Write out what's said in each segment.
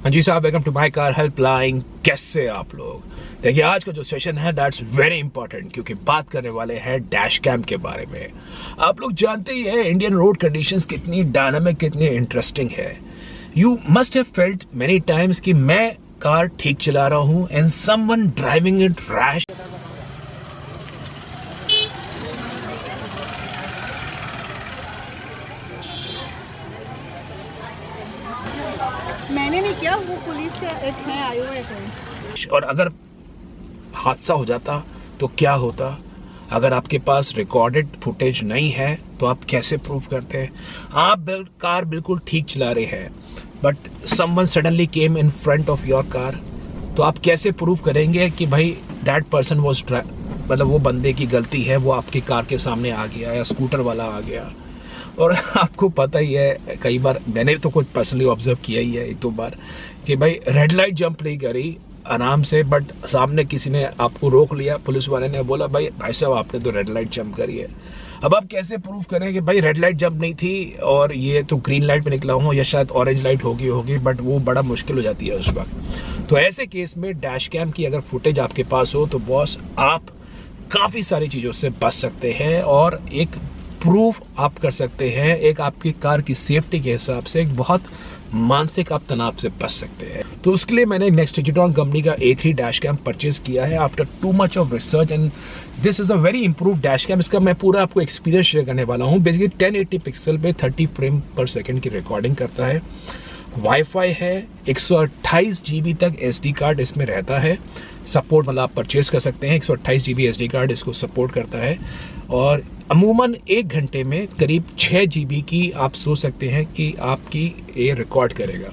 हाँ जी साहब, welcome to my car helpline. कैसे आप लोग? देखिए, आज का जो सेशन है दैट्स वेरी इंपॉर्टेंट, क्योंकि बात करने वाले हैं डैश कैम के बारे में। आप लोग जानते ही हैं इंडियन रोड कंडीशंस कितनी डायनामिक, कितनी इंटरेस्टिंग है। You must have felt many times कि मैं कार ठीक चला रहा हूँ and someone driving it rash. मैंने नहीं किया, वो पुलिस से एक है आए हुए हैं। और अगर हादसा हो जाता तो क्या होता? अगर आपके पास रिकॉर्डेड फुटेज नहीं है तो आप कैसे प्रूव करते हैं? आप कार बिल्कुल ठीक चला रहे हैं but someone suddenly came in front of your car, तो आप कैसे प्रूव करेंगे कि भाई दैट पर्सन वाज मतलब वो बंदे की गलती है, वो आपकी कार के सामने आ गया या स्कूटर वाला आ गया। और आपको पता ही है, कई बार मैंने तो कुछ पर्सनली ऑब्जर्व किया ही है एक दो बार कि भाई रेड लाइट जंप नहीं करी आराम से, बट सामने किसी ने आपको रोक लिया, पुलिस वाले ने बोला भाई साहब आपने तो रेड लाइट जंप करी है। अब आप कैसे प्रूव करें कि भाई रेड लाइट जंप नहीं थी और ये तो ग्रीन लाइट पे निकला हूँ या शायद ऑरेंज लाइट होगी, बट वो बड़ा मुश्किल हो जाती है उस वक्त। तो ऐसे केस में डैश कैम की अगर फुटेज आपके पास हो तो बॉस आप काफ़ी सारी चीज़ों से बच सकते हैं और एक प्रूफ आप कर सकते हैं, एक आपकी कार की सेफ्टी के हिसाब से एक बहुत मानसिक आप तनाव से बच सकते हैं। तो उसके लिए मैंने नेक्स्ट डिजिट्रॉन कंपनी का A3 डैश कैम परचेज किया है after too much of research and this is a very improve dash cam. इसका मैं पूरा आपको एक्सपीरियंस शेयर करने वाला हूँ। बेसिकली 1080 पिक्सल पे 30 फ्रेम पर सेकेंड की रिकॉर्डिंग करता है, वाईफाई है, 128 GB तक SD कार्ड इसमें रहता है सपोर्ट, मतलब आप परचेज कर सकते हैं। 128 GB SD कार्ड इसको सपोर्ट करता है और अमूमन 1 घंटे में करीब 6 GB की आप सोच सकते हैं कि आपकी ये रिकॉर्ड करेगा।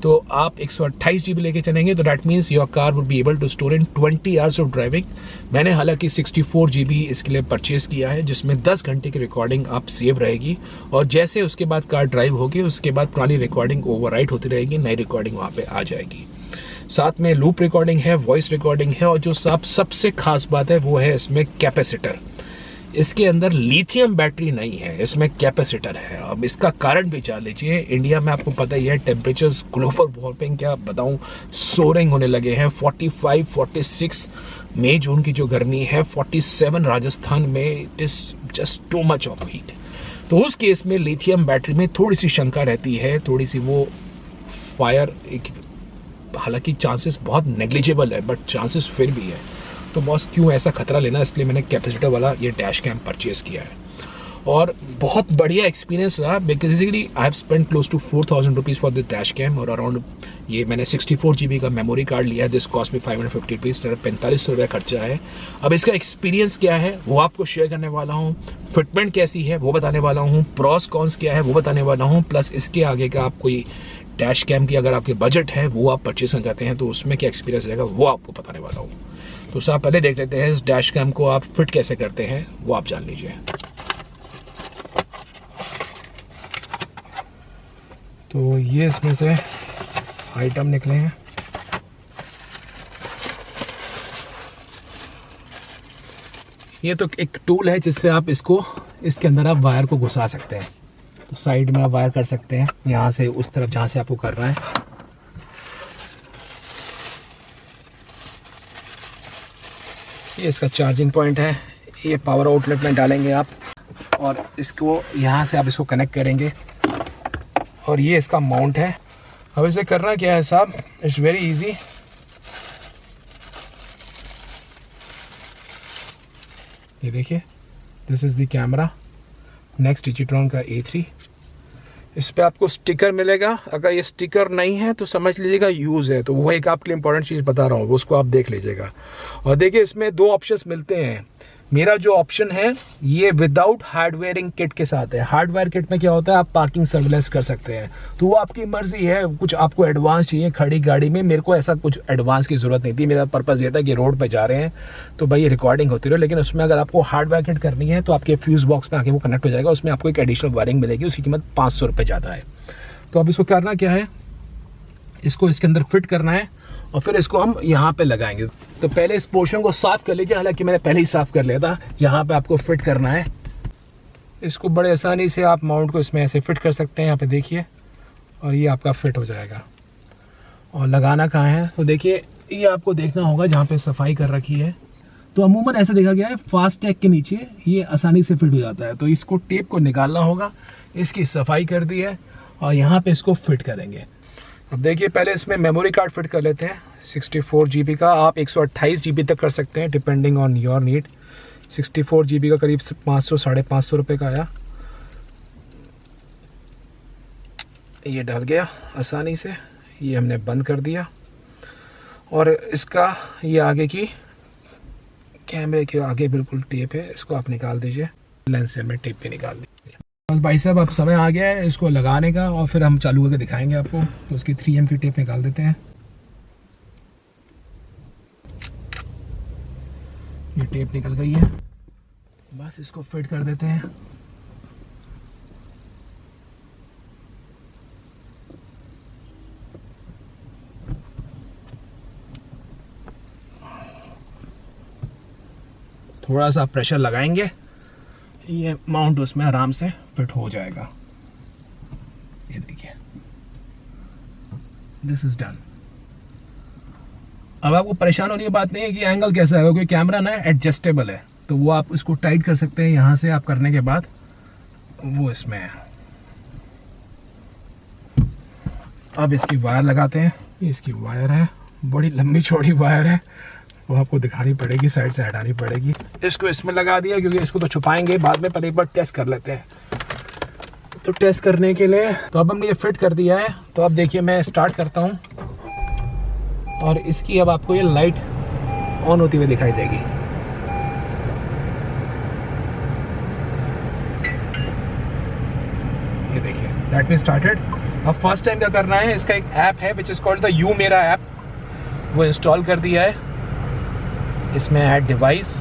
तो आप 128 GB लेके चलेंगे तो that means your car would be able to store in 20 hours of driving. मैंने हालांकि 64 GB इसके लिए परचेज किया है, जिसमें 10 घंटे की रिकॉर्डिंग आप सेव रहेगी और जैसे उसके बाद कार ड्राइव होगी उसके बाद पुरानी रिकॉर्डिंग ओवरराइट होती रहेगी, नई रिकॉर्डिंग वहाँ पे आ जाएगी। साथ में लूप रिकॉर्डिंग है, वॉइस रिकॉर्डिंग है और जो सबसे खास बात है वो है इसमें कैपेसिटर। इसके अंदर लिथियम बैटरी नहीं है, इसमें कैपेसिटर है। अब इसका कारण भी जान लीजिए, इंडिया में आपको पता ही है टेम्परेचर्स ग्लोबल वार्मिंग क्या बताऊं सोरिंग होने लगे हैं। 45, 46 मई जून की जो गर्मी है, 47 राजस्थान में, it is just to much of heat. तो उस केस में लिथियम बैटरी में थोड़ी सी शंका रहती है, थोड़ी सी वो फायर, हालांकि चांसेस बहुत नेग्लिजिबल है बट चांसेस फिर भी है। तो बॉस क्यों ऐसा खतरा लेना, इसलिए मैंने कैपेसिटर वाला ये डैश कैम परचेज किया है और बहुत बढ़िया एक्सपीरियंस रहा। Basically I have spend close to 4000 rupees for this dash cam और अराउंड ये मैंने 64 GB का मेमोरी कार्ड लिया है। दिस कॉस्ट में 550 रुपीज़, सिर्फ 4500 रुपये खर्चा है। अब इसका एक्सपीरियंस क्या है वो आपको शेयर करने वाला हूँ, फिटमेंट कैसी है वो बताने वाला हूँ, प्रॉस कॉन्स क्या है वो बताने वाला हूँ, प्लस इसके आगे का आप कोई डैश कैम की अगर आपके बजट है वो आप परचेज करना चाहते हैं तो उसमें क्या एक्सपीरियंस रहेगा वो आपको बताने वाला हूँ। तो साहब पहले देख लेते हैं इस डैश कैम को आप फिट कैसे करते हैं, वो आप जान लीजिए। तो ये इसमें से आइटम निकले हैं। ये तो एक टूल है जिससे आप इसको, इसके अंदर आप वायर को घुसा सकते हैं। तो साइड में आप वायर कर सकते हैं, यहाँ से उस तरफ जहाँ से आपको करना है। ये इसका चार्जिंग पॉइंट है, ये पावर आउटलेट में डालेंगे आप और इसको यहाँ से आप इसको कनेक्ट करेंगे और ये इसका माउंट है। अब इसे करना क्या है साहब, इट्स वेरी इजी। ये देखिए, this is the camera, next Digitron का A3। इस पे आपको स्टिकर मिलेगा, अगर ये स्टिकर नहीं है तो समझ लीजिएगा यूज़ है। तो वो एक आपके लिए इंपॉर्टेंट चीज़ बता रहा हूँ, उसको आप देख लीजिएगा। और देखिए इसमें 2 ऑप्शंस मिलते हैं। मेरा जो ऑप्शन है ये विदाउट हार्डवेयरिंग किट के साथ है। हार्डवेयर किट में क्या होता है, आप पार्किंग सर्विलेंस कर सकते हैं, तो वो आपकी मर्जी है। कुछ आपको एडवांस चाहिए खड़ी गाड़ी में, मेरे को ऐसा कुछ एडवांस की ज़रूरत नहीं थी। मेरा पर्पज़ ये था कि रोड पे जा रहे हैं तो भाई ये रिकॉर्डिंग होती रहे, लेकिन उसमें अगर आपको हार्डवेयर किट करनी है तो आपके फ्यूज़ बॉक्स में आके वो कनेक्ट हो जाएगा। उसमें आपको एक एडिशनल वायरिंग मिलेगी, उसकी कीमत 500 रुपये ज़्यादा है। तो अब इसको करना क्या है, इसको इसके अंदर फिट करना है और फिर इसको हम यहाँ पे लगाएंगे। तो पहले इस पोर्शन को साफ कर लीजिए, हालांकि मैंने पहले ही साफ कर लिया था। यहाँ पे आपको फिट करना है इसको, बड़े आसानी से आप माउंट को इसमें ऐसे फिट कर सकते हैं, यहाँ पे देखिए, और ये आपका फिट हो जाएगा। और लगाना कहाँ है। तो देखिए ये आपको देखना होगा जहाँ पे सफाई कर रखी है। तो अमूमन ऐसा देखा गया है फास्ट टैग के नीचे ये आसानी से फिट हो जाता है। तो इसको टेप को निकालना होगा, इसकी सफाई कर दी है और यहाँ पे इसको फिट करेंगे। अब देखिए पहले इसमें मेमोरी कार्ड फिट कर लेते हैं 64 GB का। आप 128 GB तक कर सकते हैं depending on your need. 64 GB का करीब 500-550 रुपये का आया। ये डल गया आसानी से, ये हमने बंद कर दिया। और इसका ये आगे की कैमरे के आगे बिल्कुल टेप है, इसको आप निकाल दीजिए। लेंस से हमने टेप भी निकाल दी। बस भाई साहब अब समय आ गया है इसको लगाने का और फिर हम चालू करके दिखाएंगे आपको। तो उसकी 3M की टेप निकाल देते हैं। ये टेप निकल गई है, बस इसको फिट कर देते हैं। थोड़ा सा प्रेशर लगाएंगे, ये माउंट उसमें आराम से फिट हो जाएगा। ये देखिए दिस इज डन। अब आपको परेशान होने की बात नहीं है कि एंगल कैसा है, क्योंकि कैमरा ना एडजस्टेबल है। तो वो आप इसको टाइट कर सकते हैं यहाँ से। आप करने के बाद वो इसमें है। अब इसकी वायर लगाते हैं। ये इसकी वायर है, बड़ी लंबी चौड़ी वायर है, वो आपको दिखानी पड़ेगी, साइड से हटानी पड़ेगी। इसको इसमें लगा दिया क्योंकि इसको तो छुपाएंगे बाद में, पर एक बार टेस्ट कर लेते हैं। तो टेस्ट करने के लिए तो अब हमने ये फिट कर दिया है। तो अब देखिए मैं स्टार्ट करता हूँ और इसकी अब आपको ये लाइट ऑन होती हुई दिखाई देगी। ये देखिए दैट मीन स्टार्टेड। अब फर्स्ट टाइम क्या करना है, इसका एक ऐप है विच इज कॉल्ड द यू मेरा ऐप, वो इंस्टॉल कर दिया है। इसमें add device,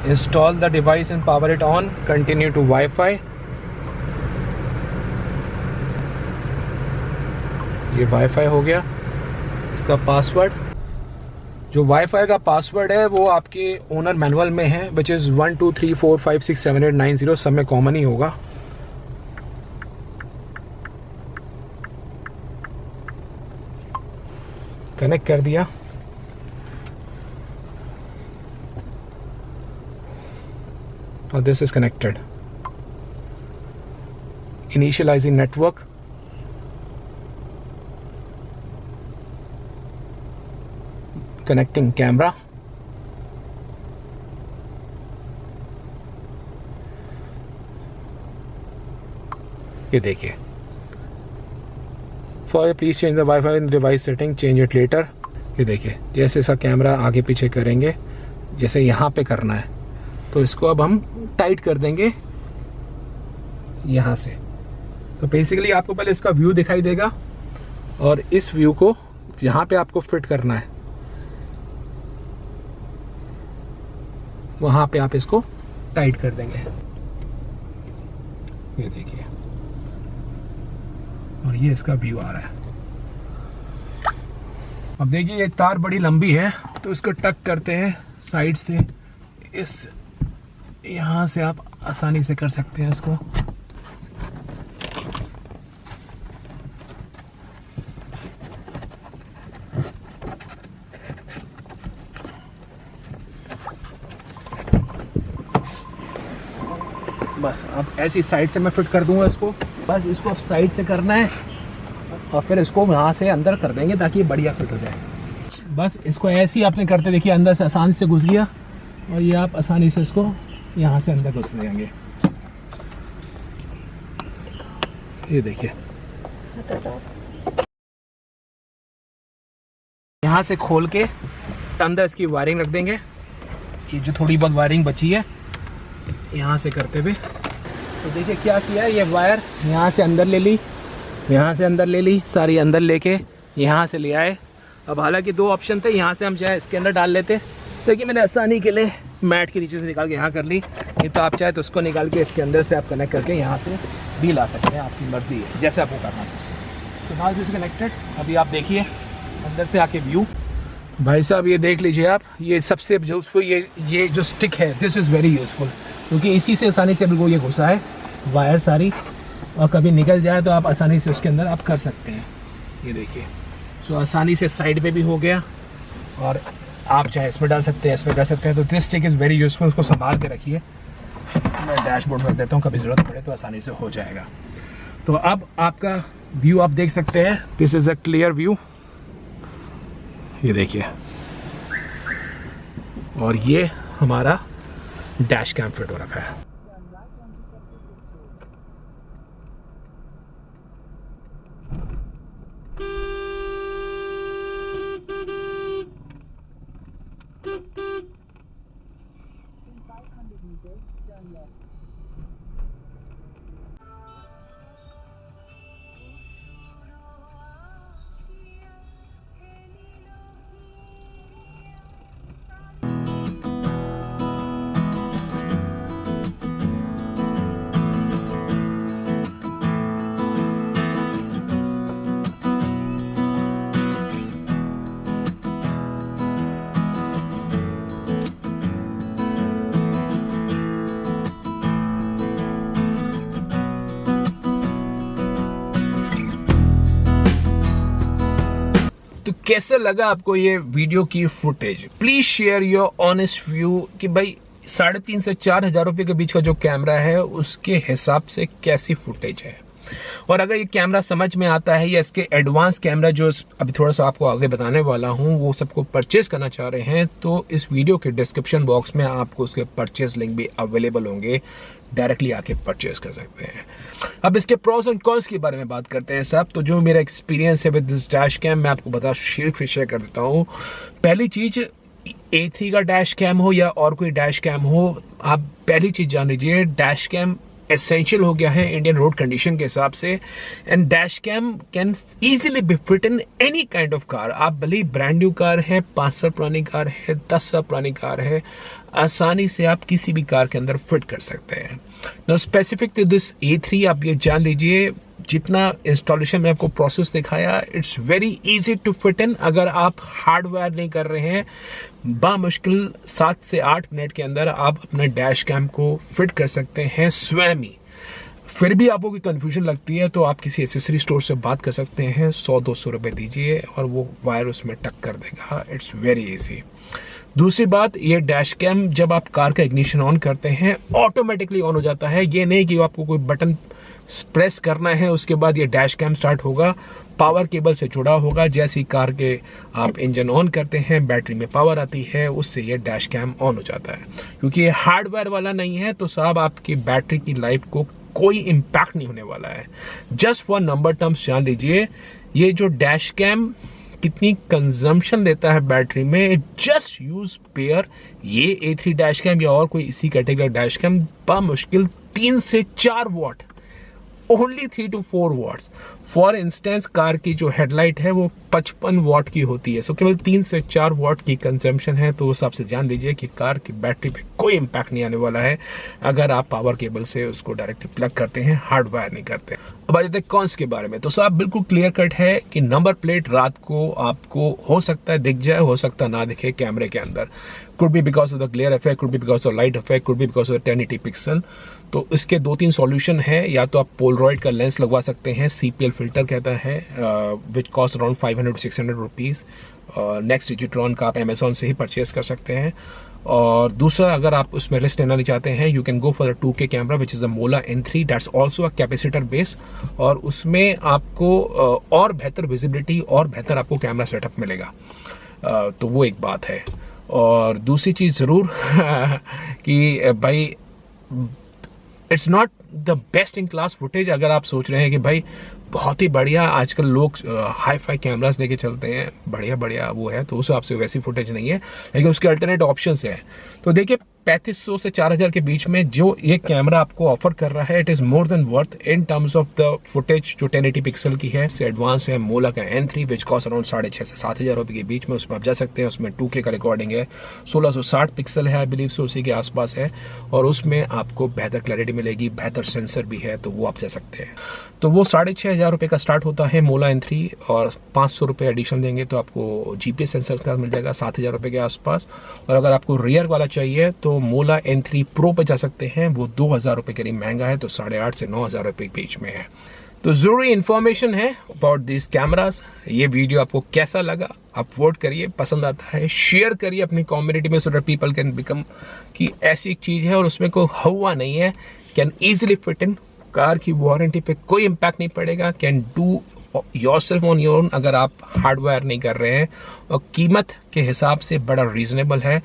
install the device and power it on, continue to wifi. ये वाईफाई हो गया। इसका पासवर्ड, जो वाईफाई का पासवर्ड है वो आपके ओनर मैनुअल में है, विच इज 1 2 3 4 5 6 7 8 9 0, सब में कॉमन ही होगा। कनेक्ट कर दिया। Now this is connected. Initializing network. Connecting camera. ये देखिए, For please change the Wi-Fi in the device setting. Change it later. ये देखिए जैसे इसका कैमरा आगे पीछे करेंगे, जैसे यहाँ पे करना है, तो इसको अब हम टाइट कर देंगे यहाँ से। तो बेसिकली आपको पहले इसका व्यू दिखाई देगा और इस व्यू को यहाँ पे आपको फिट करना है, वहाँ पे आप इसको टाइट कर देंगे। ये देखिए, और ये इसका व्यू आ रहा है। अब देखिए ये तार बड़ी लंबी है, तो इसको टक करते हैं साइड से। इस यहाँ से आप आसानी से कर सकते हैं इसको। बस अब ऐसी साइड से मैं फिट कर दूंगा इसको। बस इसको अब साइड से करना है और फिर इसको यहाँ से अंदर कर देंगे ताकि ये बढ़िया फिट हो जाए। बस इसको ऐसे ही आपने करते देखिए, अंदर से आसानी से घुस गया और ये आप आसानी से इसको यहाँ से अंदर घुस देंगे। ये देखिए यहाँ से खोल के अंदर इसकी वायरिंग रख देंगे। ये जो थोड़ी बहुत वायरिंग बची है यहाँ से करते हुए, तो देखिए क्या किया, ये वायर यहाँ से अंदर ले ली, यहाँ से अंदर ले ली, सारी अंदर लेके यहाँ से ले आए। अब हालांकि दो ऑप्शन थे, यहाँ से हम चाहे इसके अंदर डाल लेते, लेकिन मैंने आसानी के लिए मैट के नीचे से निकाल के यहाँ कर ली। नहीं तो आप चाहे तो उसको निकाल के इसके अंदर से आप कनेक्ट करके यहाँ से भी ला सकते हैं, आपकी मर्जी है जैसे आपको करना है। तो नाउ दिस कनेक्टेड। अभी आप देखिए अंदर से आके व्यू। भाई साहब ये देख लीजिए आप, ये सबसे यूजफुल ये जो स्टिक है, दिस इज़ वेरी यूजफुल, क्योंकि इसी से आसानी से बिल्कुल ये घुसा है वायर सारी, और कभी निकल जाए तो आप आसानी से उसके अंदर आप कर सकते हैं। ये देखिए सो आसानी से साइड पे भी हो गया, और आप चाहे इसमें डाल सकते हैं, इसमें कर सकते हैं। तो this stick is very useful, उसको संभाल के रखिए। मैं डैशबोर्ड रख देता हूँ, कभी ज़रूरत पड़े तो आसानी से हो जाएगा। तो अब आपका व्यू आप देख सकते हैं, this is a clear view, ये देखिए। और ये हमारा डैश कैम फिट हो रखा है। तो कैसा लगा आपको ये वीडियो की footage? Please share your honest view कि भाई 3,500 से 4,000 रुपये के बीच का जो कैमरा है उसके हिसाब से कैसी फुटेज है। और अगर ये कैमरा समझ में आता है या इसके एडवांस कैमरा जो अभी थोड़ा सा आपको आगे बताने वाला हूँ वो सबको परचेज करना चाह रहे हैं, तो इस वीडियो के डिस्क्रिप्शन बॉक्स में आपको उसके परचेज लिंक भी अवेलेबल होंगे, डायरेक्टली आके परचेज कर सकते हैं। अब इसके प्रोस एंड कॉन्स के बारे में बात करते हैं सब। तो जो मेरा एक्सपीरियंस है विद दिस डैश कैम मैं आपको शेयर कर देता हूँ। पहली चीज़, A3 का डैश कैम हो या और कोई डैश कैम हो, आप पहली चीज़ जान लीजिए, डैश कैम एसेंशियल हो गया है इंडियन रोड कंडीशन के हिसाब से। And dash cam can easily be fit in any kind of car. आप भले ब्रांड न्यू कार है, 5 साल पुरानी कार है, 10 साल पुरानी कार है, आसानी से आप किसी भी कार के अंदर फिट कर सकते हैं। Now specific to this A3 आप ये जान लीजिए, जितना इंस्टॉलेशन में आपको प्रोसेस दिखाया, it's very easy to fit in. अगर आप हार्डवेयर नहीं कर रहे हैं, बामुश्किल 7 से 8 मिनट के अंदर आप अपने डैश कैम को फिट कर सकते हैं स्वयं ही। फिर भी आपको कोई कन्फ्यूजन लगती है तो आप किसी एसेसरी स्टोर से बात कर सकते हैं, 100-200 रुपये दीजिए और वो वायर उसमें टक कर देगा। It's very easy. दूसरी बात, ये डैश कैम जब आप कार का इग्निशन ऑन करते हैं ऑटोमेटिकली ऑन हो जाता है। ये नहीं कि आपको कोई बटन प्रेस करना है उसके बाद ये डैश कैम स्टार्ट होगा। पावर केबल से जुड़ा होगा। जैसी कार के आप इंजन ऑन करते हैं, बैटरी में पावर आती है, उससे ये डैश कैम ऑन हो जाता है। क्योंकि ये हार्डवेयर वाला नहीं है तो साहब आपकी बैटरी की लाइफ को कोई इम्पैक्ट नहीं होने वाला है। जस्ट फॉर नंबर टर्म्स जान लीजिए, ये जो डैश कैम कितनी कंजम्पशन लेता है बैटरी में, जस्ट यूज पेयर ये A3 डैश कैम या और कोई इसी कैटेगरी डैश कैम बामुश्किल 3 से 4 watt, only 3 to 4 watts. For instance car की जो हेडलाइट है वो 55 वॉट की होती है, सो केवल 3 से 4 वॉट की कंजम्पशन है। तो उस हिसाब से जान लीजिए कि कार की बैटरी पे कोई इम्पैक्ट नहीं आने वाला है अगर आप पावर केबल से उसको डायरेक्टली प्लग करते हैं, हार्डवायर नहीं करते। अब आ जाते हैं कॉन्स के बारे में। तो साहब बिल्कुल क्लियर कट है कि नंबर प्लेट रात को आपको हो सकता है दिख जाए, हो सकता है ना दिखे कैमरे के अंदर। Could be because of the glare effect, could be because of light effect, could be because of 1080 pixel. तो इसके 2-3 सॉल्यूशन है। या तो आप पोलरॉइड का लेंस लगवा सकते हैं, CPL फिल्टर कहता है, which cost around 500 to 600 rupees. Next Digitron का आप अमेजोन से ही परचेज कर सकते हैं। और दूसरा, अगर आप उसमें रिस्क लेना नहीं चाहते हैं, you can go for the 2K camera which is a मोला N3, that's also a capacitor base. और उसमें आपको और बेहतर विजिबिलिटी और बेहतर आपको कैमरा सेटअप मिलेगा। तो वो एक बात है। और दूसरी चीज़ ज़रूर कि भाई it's not the best in class footage. अगर आप सोच रहे हैं कि भाई बहुत ही बढ़िया, आजकल लोग हाई फाई कैमरास लेके चलते हैं, बढ़िया बढ़िया वो है, तो उस हिसाब से वैसी फुटेज नहीं है, लेकिन उसके अल्टरनेट ऑप्शंस है। तो देखिए 3500 से 4000 के बीच में जो ये कैमरा आपको ऑफर कर रहा है, it is more than worth in terms of the footage जो 1080 पिक्सल की है। इससे एडवांस है मोला का N3 विच कॉस्ट अराउंड 6,500 से 7,000 रुपये के बीच में। उसमें आप जा सकते हैं। उसमें 2K का रिकॉर्डिंग है, 1660 पिक्सल है, आई बिलीव से उसी के आसपास है। और उसमें आपको बेहतर क्लैरिटी मिलेगी, बेहतर सेंसर भी है, तो वो आप जा सकते हैं। तो वो 6,500 रुपये का स्टार्ट होता है मोला N3, और 500 रुपये एडिशन देंगे तो आपको GPS सेंसर का मिल जाएगा 7,000 रुपये के आसपास। और अगर आपको रियर वाला चाहिए तो मोला N3 Pro पे जा सकते हैं, वो 2,000 रुपये करीब महंगा है, तो 8,500 से 9,000 रुपये के बीच में है। तो ज़रूरी इन्फॉर्मेशन है अबाउट दिस कैमरास। ये वीडियो आपको कैसा लगा आप वोट करिए, पसंद आता है शेयर करिए अपनी कम्युनिटी में, so that people can become कि ऐसी एक चीज़ है और उसमें कोई हवा नहीं है, can easily fit in. Car की वारंटी पे कोई इम्पैक्ट नहीं पड़ेगा, can do yourself on your own अगर आप हार्डवेयर नहीं कर रहे हैं, और कीमत के हिसाब से बड़ा रीजनेबल है,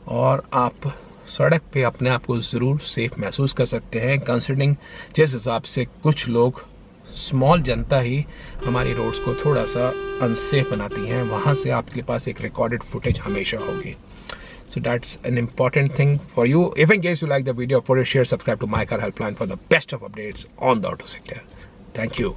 और आप सड़क पे अपने आप को ज़रूर सेफ महसूस कर सकते हैं, कंसिडरिंग जिस हिसाब से कुछ लोग स्मॉल जनता ही हमारी रोड्स को थोड़ा सा अनसेफ बनाती हैं, वहाँ से आपके पास एक रिकॉर्डेड फुटेज हमेशा होगी। So that's an important thing for you. If in case you like the video, for share, subscribe to My Car Helpline for the best of updates on the auto sector. Thank you.